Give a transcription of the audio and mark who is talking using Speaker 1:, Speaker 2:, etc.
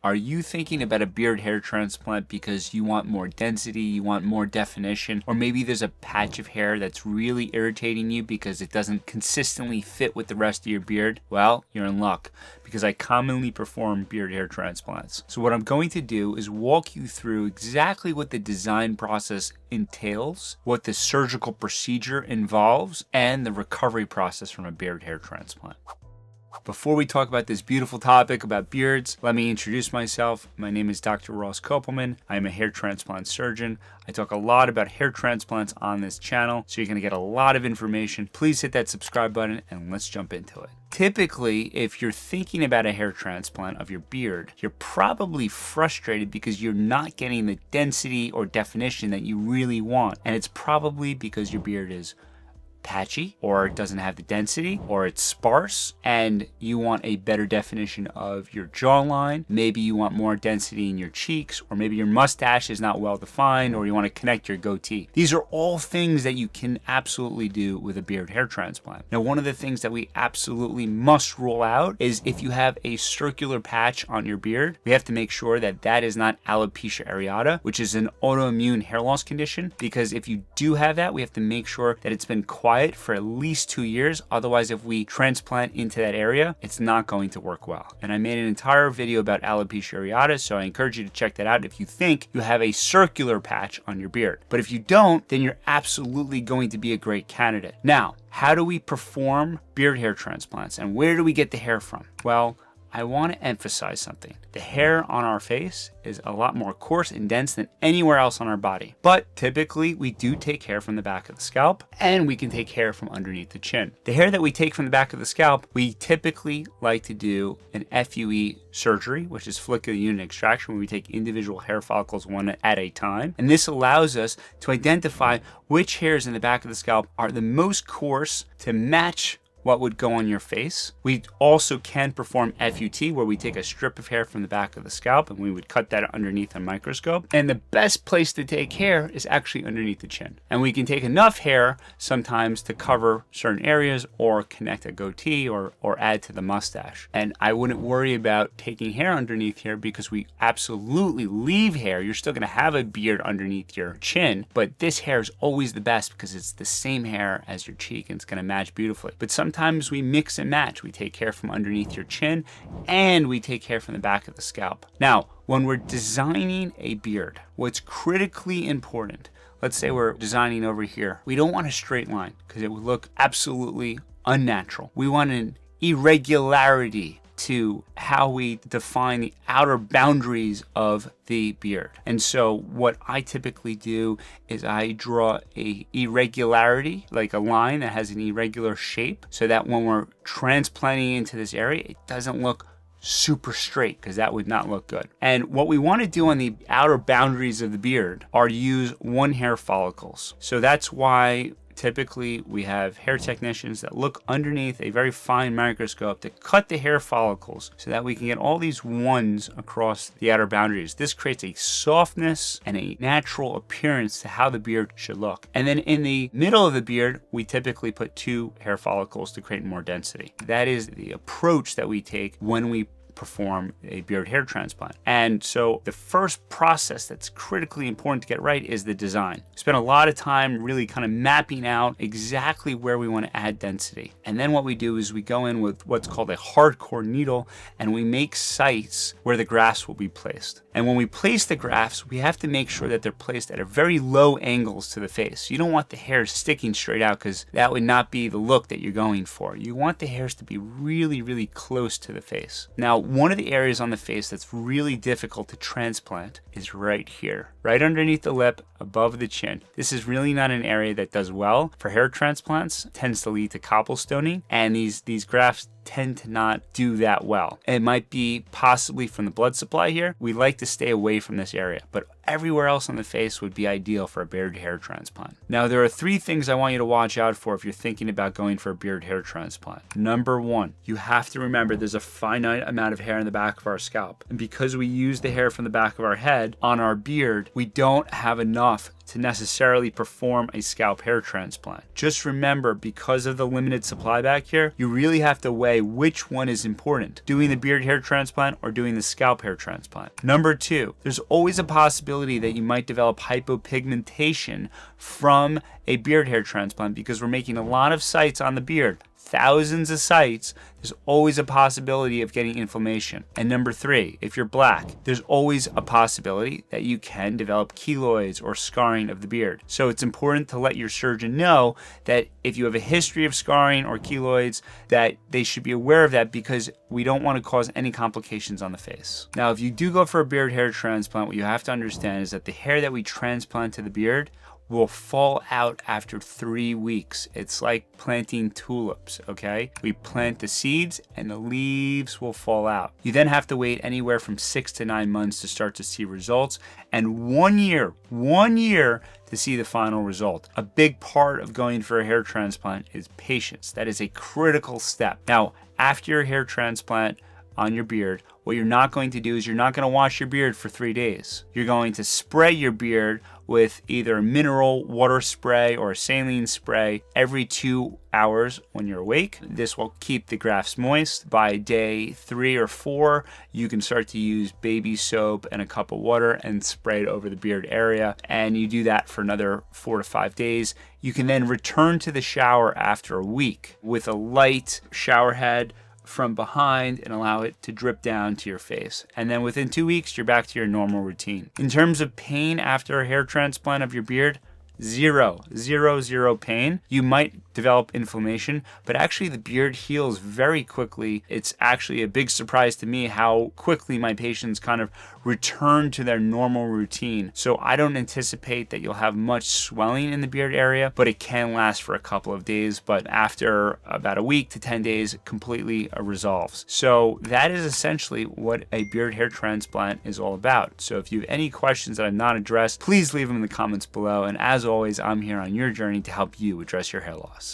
Speaker 1: Are you thinking about a beard hair transplant because you want more density, you want more definition, or maybe there's a patch of hair that's really irritating you because it doesn't consistently fit with the rest of your beard? Well, you're in luck, because I commonly perform beard hair transplants. So what I'm going to do is walk you through exactly what the design process entails, what the surgical procedure involves, and the recovery process from a beard hair transplant. Before we talk about this beautiful topic about beards, let me introduce myself. My name is Dr. Ross Kopelman. I am a hair transplant surgeon. I talk a lot about hair transplants on this channel, so you're going to get a lot of information. Please hit that subscribe button and let's jump into it. Typically, if you're thinking about a hair transplant of your beard, you're probably frustrated because you're not getting the density or definition that you really want. And it's probably because your beard is patchy, or it doesn't have the density, or it's sparse, and you want a better definition of your jawline. Maybe you want more density in your cheeks, or maybe your mustache is not well defined, or you want to connect your goatee. These are all things that you can absolutely do with a beard hair transplant. Now, one of the things that we absolutely must rule out is if you have a circular patch on your beard, we have to make sure that that is not alopecia areata, which is an autoimmune hair loss condition, because if you do have that, we have to make sure that it's been quiet for at least 2 years. Otherwise, if we transplant into that area, it's not going to work well. And I made an entire video about alopecia areata, so I encourage you to check that out if you think you have a circular patch on your beard. But if you don't, then you're absolutely going to be a great candidate. Now, how do we perform beard hair transplants, and where do we get the hair from? Well, I want to emphasize something. The hair on our face is a lot more coarse and dense than anywhere else on our body. But typically, we do take hair from the back of the scalp, and we can take hair from underneath the chin. The hair that we take from the back of the scalp, we typically like to do an FUE surgery, which is follicular unit extraction, where we take individual hair follicles one at a time. And this allows us to identify which hairs in the back of the scalp are the most coarse to match what would go on your face. We also can perform FUT, where we take a strip of hair from the back of the scalp and we would cut that underneath a microscope. And the best place to take hair is actually underneath the chin. And we can take enough hair sometimes to cover certain areas or connect a goatee or add to the mustache. And I wouldn't worry about taking hair underneath here, because we absolutely leave hair. You're still gonna have a beard underneath your chin, but this hair is always the best because it's the same hair as your cheek and it's gonna match beautifully. But sometimes we mix and match. We take hair from underneath your chin and we take hair from the back of the scalp. Now, when we're designing a beard, what's critically important, let's say we're designing over here, we don't want a straight line because it would look absolutely unnatural. We want an irregularity to how we define the outer boundaries of the beard. And so what I typically do is I draw a irregularity, like a line that has an irregular shape, so that when we're transplanting into this area, it doesn't look super straight, because that would not look good. And what we want to do on the outer boundaries of the beard are use one hair follicles. So that's why typically we have hair technicians that look underneath a very fine microscope to cut the hair follicles so that we can get all these ones across the outer boundaries. This creates a softness and a natural appearance to how the beard should look. And then in the middle of the beard, we typically put 2 hair follicles to create more density. That is the approach that we take when we perform a beard hair transplant. And so the first process that's critically important to get right is the design. We spend a lot of time really kind of mapping out exactly where we want to add density. And then what we do is we go in with what's called a hardcore needle, and we make sites where the grafts will be placed. And when we place the grafts, we have to make sure that they're placed at a very low angles to the face. You don't want the hairs sticking straight out, because that would not be the look that you're going for. You want the hairs to be really, really close to the face. Now, one of the areas on the face that's really difficult to transplant is right here, right underneath the lip, above the chin. This is really not an area that does well for hair transplants. It tends to lead to cobblestoning, and these grafts tend to not do that well. It might be possibly from the blood supply here. We like to stay away from this area, but everywhere else on the face would be ideal for a beard hair transplant. Now, there are 3 things I want you to watch out for if you're thinking about going for a beard hair transplant. Number 1, you have to remember there's a finite amount of hair in the back of our scalp. And because we use the hair from the back of our head on our beard, we don't have enough to necessarily perform a scalp hair transplant. Just remember, because of the limited supply back here, you really have to weigh which one is important, doing the beard hair transplant or doing the scalp hair transplant. Number 2, there's always a possibility that you might develop hypopigmentation from a beard hair transplant because we're making a lot of sites on the beard. Thousands of sites, there's always a possibility of getting inflammation. And number 3, if you're black, there's always a possibility that you can develop keloids or scarring of the beard. So it's important to let your surgeon know that if you have a history of scarring or keloids, that they should be aware of that, because we don't want to cause any complications on the face. Now, if you do go for a beard hair transplant, what you have to understand is that the hair that we transplant to the beard will fall out after 3 weeks. It's like planting tulips, okay? We plant the seeds and the leaves will fall out. You then have to wait anywhere from 6 to 9 months to start to see results, and 1 year to see the final result. A big part of going for a hair transplant is patience. That is a critical step. Now, after your hair transplant on your beard, what you're not going to do is you're not going to wash your beard for 3 days. You're going to spray your beard with either a mineral water spray or a saline spray every 2 hours when you're awake. This will keep the grafts moist. By day 3 or 4, you can start to use baby soap and a cup of water and spray it over the beard area. And you do that for another 4 to 5 days. You can then return to the shower after a week with a light shower head from behind and allow it to drip down to your face. And then within 2 weeks, you're back to your normal routine. In terms of pain after a hair transplant of your beard, zero pain. You might develop inflammation, but actually the beard heals very quickly. It's actually a big surprise to me how quickly my patients kind of return to their normal routine. So I don't anticipate that you'll have much swelling in the beard area, but it can last for a couple of days. But after about a week to 10 days, it completely resolves. So that is essentially what a beard hair transplant is all about. So if you have any questions that I've not addressed, please leave them in the comments below. And as always, I'm here on your journey to help you address your hair loss.